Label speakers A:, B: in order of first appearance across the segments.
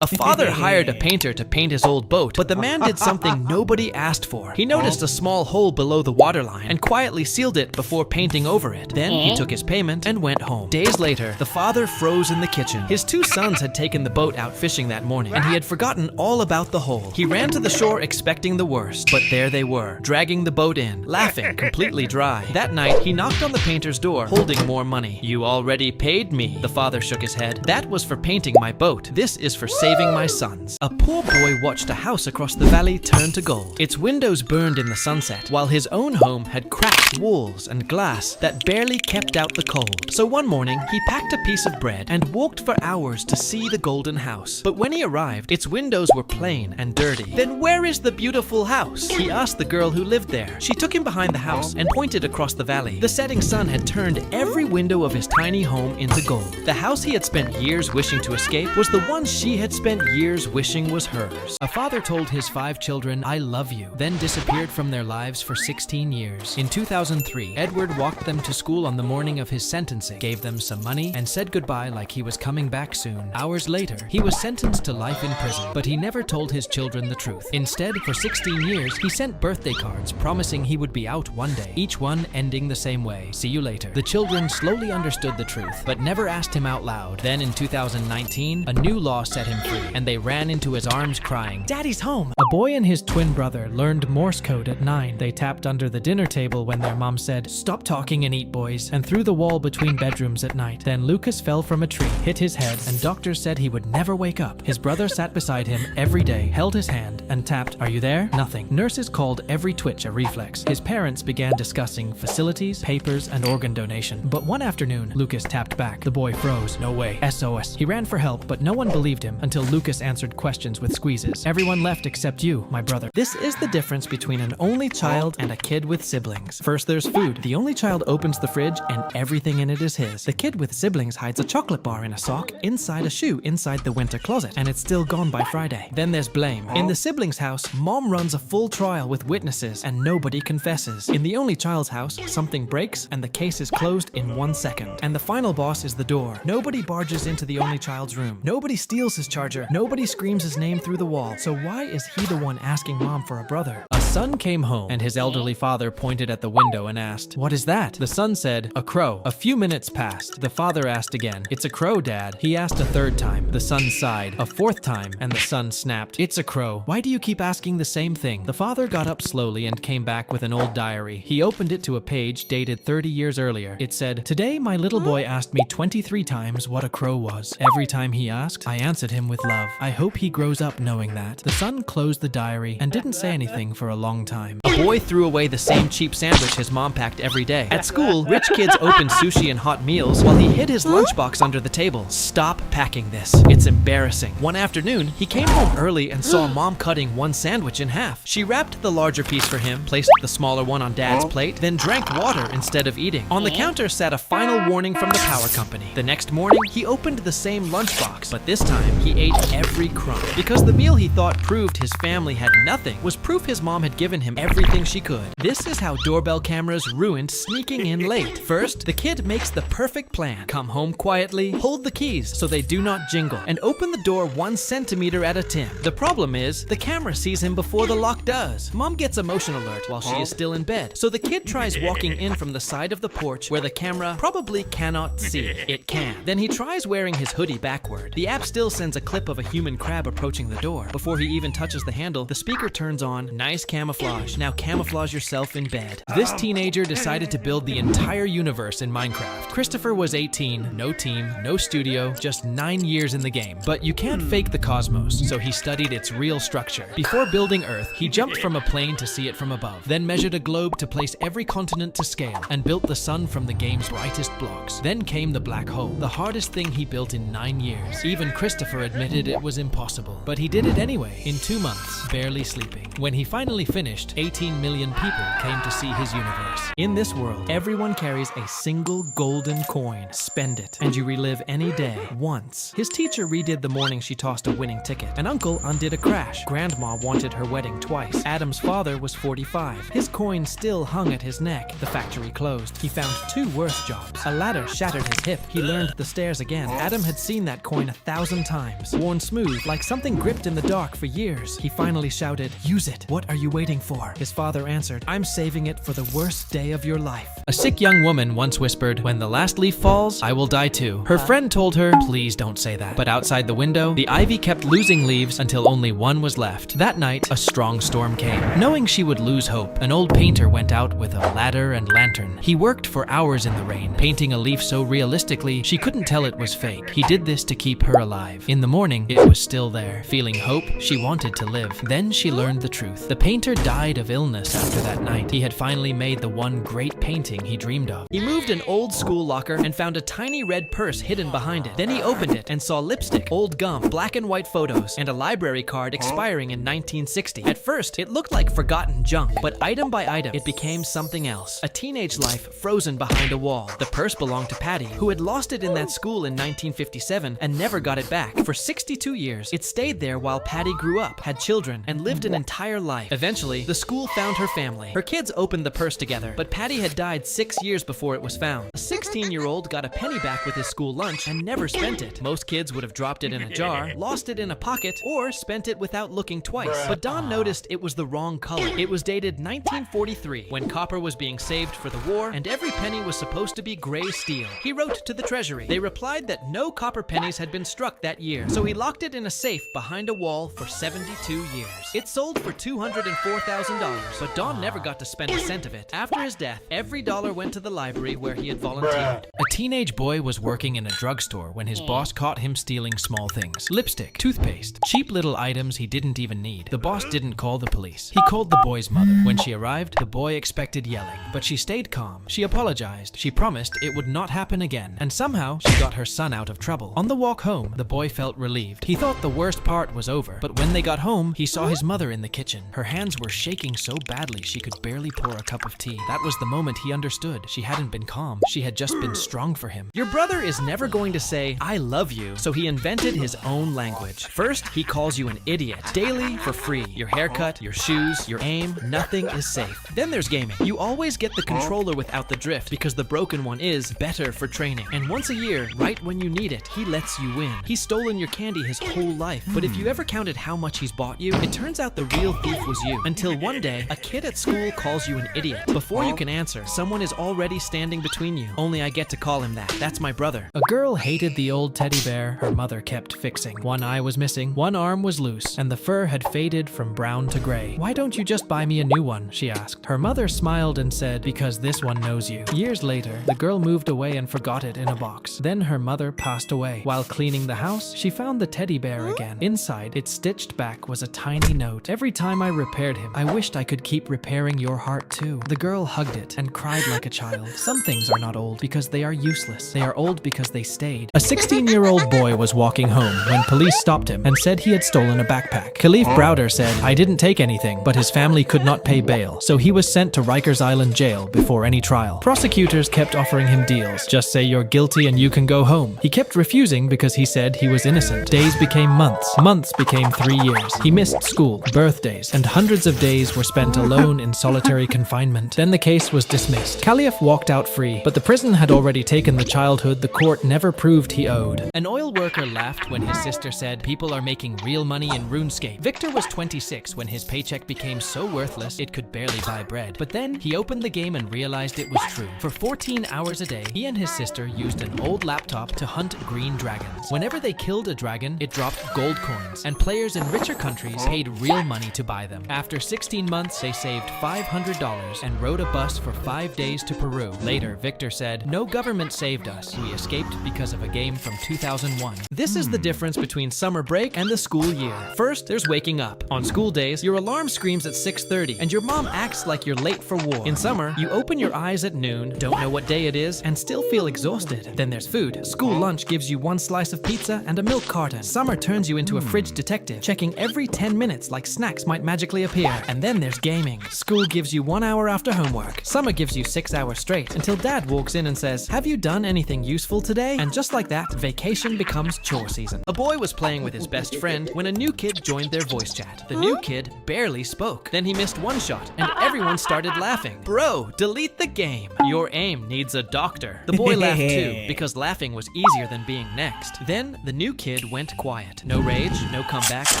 A: A father hired a painter to paint his old boat, but the man did something nobody asked for. He noticed a small hole below the waterline and quietly sealed it before painting over it. Then he took his payment and went home. Days later, the father froze in the kitchen. His two sons had taken the boat out fishing that morning, and he had forgotten all about the hole. He ran to the shore expecting the worst, but there they were, dragging the boat in, laughing, completely dry. That night, he knocked on the painter's door, holding more money. "You already paid me," the father shook his head. "That was for painting my boat. This is for saving my sons." A poor boy watched a house across the valley turn to gold. Its windows burned in the sunset, while his own home had cracked walls and glass that barely kept out the cold. So one morning, he packed a piece of bread and walked for hours to see the golden house. But when he arrived, its windows were plain and dirty. "Then where is the beautiful house?" he asked the girl who lived there. She took him behind the house and pointed across the valley. The setting sun had turned every window of his tiny home into gold. The house he had spent years wishing to escape was the one she had spent years wishing was hers. A father told his 5 children, "I love you," then disappeared from their lives for 16 years. In 2003, Edward walked them to school on the morning of his sentencing, gave them some money, and said goodbye like he was coming back soon. Hours later, he was sentenced to life in prison, but he never told his children the truth. Instead, for 16 years, he sent birthday cards promising he would be out one day, each one ending the same way: "See you later." The children slowly understood the truth, but never asked him out loud. Then in 2019, a new law set him free, and they ran into his arms crying, "Daddy's home!" A boy and his twin brother learned Morse code at 9. They tapped under the dinner table when their mom said, "Stop talking and eat, boys," and through the wall between bedrooms at night. Then Lucas fell from a tree, hit his head, and doctors said he would never wake up. His brother sat beside him every day, held his hand, and tapped, "Are you there?" Nothing. Nurses called every twitch a reflex. His parents began discussing facilities, papers, and organ donation. But one afternoon, Lucas tapped back. The boy froze. "No way. SOS. He ran for help, but no one believed him until Lucas answered questions with squeezes. "Everyone left except you, my brother." This is the difference between an only child and a kid with siblings. First, there's food. The only child opens the fridge and everything in it is his. The kid with siblings hides a chocolate bar in a sock, inside a shoe, inside the winter closet, and it's still gone by Friday. Then there's blame. In the siblings' house, mom runs a full trial with witnesses and nobody confesses. In the only child's house, something breaks and the case is closed in 1 second. And the final boss is the door. Nobody barges into the only child's room. Nobody steals his charger. Nobody screams his name through the wall. So why is he the one asking mom for a brother? A son came home and his elderly father pointed at the window and asked, "What is that?" The son said, "A crow." A few minutes passed. The father asked again, "It's a crow, Dad." He asked a third time. The son sighed. A fourth time, and the son snapped, "It's a crow. Why do you keep asking the same thing?" The father got up slowly and came back with an old diary. He opened it to a page dated 30 years earlier. It said, "Today my little boy asked me 23 times what a crow was. Every time he asked, I answered him with love. I hope he grows up knowing that." The son closed the diary and didn't say anything for a long time. A boy threw away the same cheap sandwich his mom packed every day. At school, rich kids opened sushi and hot meals while he hid his lunchbox under the table. "Stop packing this. It's embarrassing." One afternoon, he came home early and saw mom cutting one sandwich in half. She wrapped the larger piece for him, placed the smaller one on Dad's plate, then drank water instead of eating. On the counter sat a final warning from the power company. The next morning, he opened the same lunchbox, but this time he ate every crumb. Because the meal he thought proved his family had nothing was proof his mom had given him everything she could. This is how doorbell cameras ruined sneaking in late. First, the kid makes the perfect plan. Come home quietly, hold the keys so they do not jingle, and open the door 1 centimeter at a time. The problem is, the camera sees him before the lock does. Mom gets a motion alert while she is still in bed, so the kid tries walking in from the side of the porch where the camera probably cannot see. It can. Then he tries wearing his hoodie backward. The app still sends a clip of a human crab approaching the door. Before he even touches the handle, the speaker turns on, "Nice camouflage. Now camouflage yourself in bed." This teenager decided to build the entire universe in Minecraft. Christopher was 18, no team, no studio, just 9 years in the game. But you can't fake the cosmos, so he studied its real structure. Before building Earth, he jumped from a plane to see it from above, then measured a globe to place every continent to scale, and built the sun from the game's brightest blocks. Then came the black hole, the hardest thing he built in 9 years. Even Christopher admitted it was impossible, but he did it anyway, in 2 months, barely sleeping. When he finally finished, 18 million people came to see his universe. In this world, everyone carries a single golden coin. Spend it, and you relive any day, once. His teacher redid the morning she tossed a winning ticket. An uncle undid a crash. Grandma wanted her wedding twice. Adam's father was 45. His coin still hung at his neck. The factory closed. He found 2 worse jobs. A ladder shattered his hip. He learned the stairs again. Adam had seen that coin 1,000 times. sleeves, worn smooth, like something gripped in the dark for years. He finally shouted, "Use it! What are you waiting for?" His father answered, "I'm saving it for the worst day of your life." A sick young woman once whispered, "When the last leaf falls, I will die too." Her friend told her, "Please don't say that." But outside the window, the ivy kept losing leaves until only one was left. That night, a strong storm came. Knowing she would lose hope, an old painter went out with a ladder and lantern. He worked for hours in the rain, painting a leaf so realistically she couldn't tell it was fake. He did this to keep her alive. In the morning, it was still there. Feeling hope, she wanted to live. Then she learned the truth. The painter died of illness after that night. He had finally made the one great painting he dreamed of. He moved an old school locker and found a tiny red purse hidden behind it. Then he opened it and saw lipstick, old gum, black and white photos, and a library card expiring in 1960. At first, it looked like forgotten junk, but item by item, it became something else. A teenage life frozen behind a wall. The purse belonged to Patty, who had lost it in that school in 1957 and never got it back. For 62 years, it stayed there while Patty grew up, had children, and lived an entire life. Eventually, the school found her family. Her kids opened the purse together, but Patty had died 6 years before it was found. A 16-year-old got a penny back with his school lunch and never spent it. Most kids would have dropped it in a jar, lost it in a pocket, or spent it without looking twice. But Don noticed it was the wrong color. It was dated 1943, when copper was being saved for the war, and every penny was supposed to be gray steel. He wrote to the Treasury. They replied that no copper pennies had been struck that year, so he locked it in a safe behind a wall for 72 years. It sold for $204,000, but Don never got to spend a cent of it. After his death, every dollar went to the library where he had volunteered. A teenage boy was working in a drugstore when his boss caught him stealing small things. Lipstick, toothpaste, cheap little items he didn't even need. The boss didn't call the police. He called the boy's mother. When she arrived, the boy expected yelling, but she stayed calm. She apologized. She promised it would not happen again, and somehow she got her son out of trouble. On the walk home, the boy felt relieved. He thought the worst part was over, but when they got home, he saw his mother in the kitchen. Her hands were shaking so badly she could barely pour a cup of tea. That was the moment he understood. She hadn't been calm. She had just been strong for him. Your brother is never going to say, "I love you," so he invented his own language. First, he calls you an idiot. Daily, for free. Your haircut, your shoes, your aim, nothing is safe. Then there's gaming. You always get the controller without the drift because the broken one is better for training. And once a year, right when you need it, he lets you win. He's stolen your candy his whole life, but if you ever counted how much he's bought you, it turns out the real thief was you. Until one day, a kid at school calls you an idiot. Before you can answer, someone is already standing between you. Only I get to call him that. That's my brother. A girl hated the old teddy bear her mother kept fixing. One eye was missing, one arm was loose, and the fur had faded from brown to gray. "Why don't you just buy me a new one?" she asked. Her mother smiled and said, "Because this one knows you." Years later, the girl moved away and forgot it in a box. Then her mother passed away. While cleaning the house, she found the teddy bear again. Inside, it stitched back was a tiny note. "Every time I repaired him, I wished I could keep repairing your heart too." The girl hugged it and cried like a child. Some things are not old because they are useless. They are old because they stayed. A 16-year-old boy was walking home when police stopped him and said he had stolen a backpack. Khalif Browder said, "I didn't take anything," but his family could not pay bail, so he was sent to Rikers Island jail before any trial. Prosecutors kept offering him deals. "Just say you're guilty and you can go home." He kept refusing because he said he was innocent. Days became months. Months became 3 years. He missed school, birthdays, and hundreds of days were spent alone in solitary confinement. Then the case was dismissed. Khalif walked out free, but the prison had already taken the childhood the court never proved he owed. An oil worker laughed when his sister said, "People are making real money in RuneScape." Victor was 26 when his paycheck became so worthless it could barely buy bread. But then he opened the game and realized it was true. For 14 hours a day, he and his sister used an old laptop to hunt green dragons. Whenever they killed a dragon, it dropped gold coins, and players in richer countries paid real money to buy them. After 16 months, they saved $500 and rode a bus for 5 days to Peru. Later, Victor said, "No government saved us. We escaped because of a game from 2001. This is the difference between summer break and the school year. First, there's waking up. On school days, your alarm screams at 6:30, and your mom acts like you're late for war. In summer, you open your eyes at noon, don't know what day it is, and still feel exhausted. Then there's food. School lunch gives you one slice of pizza and a milk carton. Summer turns you into a fridge detective, checking every 10 minutes like snacks might magically appear. And then there's gaming. School gives you 1 hour after homework. Summer gives you 6 hours straight, until dad walks in and says, "Have you done anything useful today?" And just like that, vacation becomes chore season. A boy was playing with his best friend when a new kid joined their voice chat. The new kid barely spoke. Then he missed one shot, and everyone started laughing. "Bro, delete the game. Your aim needs a doctor." The boy laughed too, because laughing was easier than being next. Then the new kid kid went quiet. No rage, no comeback,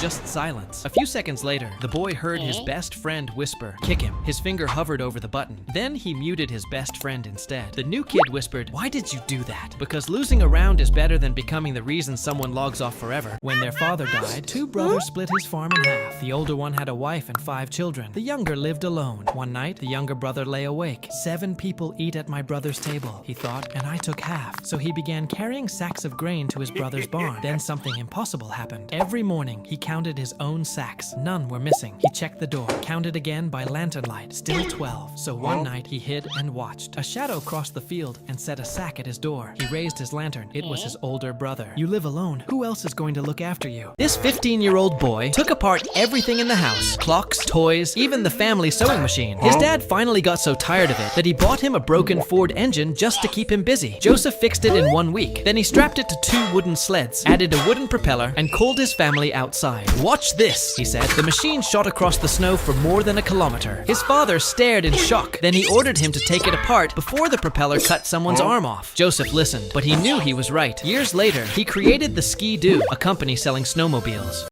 A: just silence. A few seconds later, the boy heard his best friend whisper, "Kick him." His finger hovered over the button. Then he muted his best friend instead. The new kid whispered, "Why did you do that?" Because losing a round is better than becoming the reason someone logs off forever. When their father died, two brothers split his farm in half. The older one had a wife and 5 children. The younger lived alone. One night, the younger brother lay awake. 7 people eat at my brother's table, he thought, and I took half. So he began carrying sacks of grain to his brother's barn. Then something impossible happened. Every morning, he counted his own sacks. None were missing. He checked the door, counted again by lantern light, still 12. So one night, he hid and watched. A shadow crossed the field and set a sack at his door. He raised his lantern. It was his older brother. "You live alone. Who else is going to look after you?" This 15-year-old boy took apart everything in the house. Clocks, toys, even the family sewing machine. His dad finally got so tired of it that he bought him a broken Ford engine just to keep him busy. Joseph fixed it in 1 week. Then he strapped it to 2 wooden sleds, added a wooden propeller, and called his family outside. "Watch this," he said. The machine shot across the snow for more than a kilometer. His father stared in shock. Then he ordered him to take it apart before the propeller cut someone's arm off. Joseph listened, but he knew he was right. Years later, he created the Ski-Doo, a company selling snowmobiles.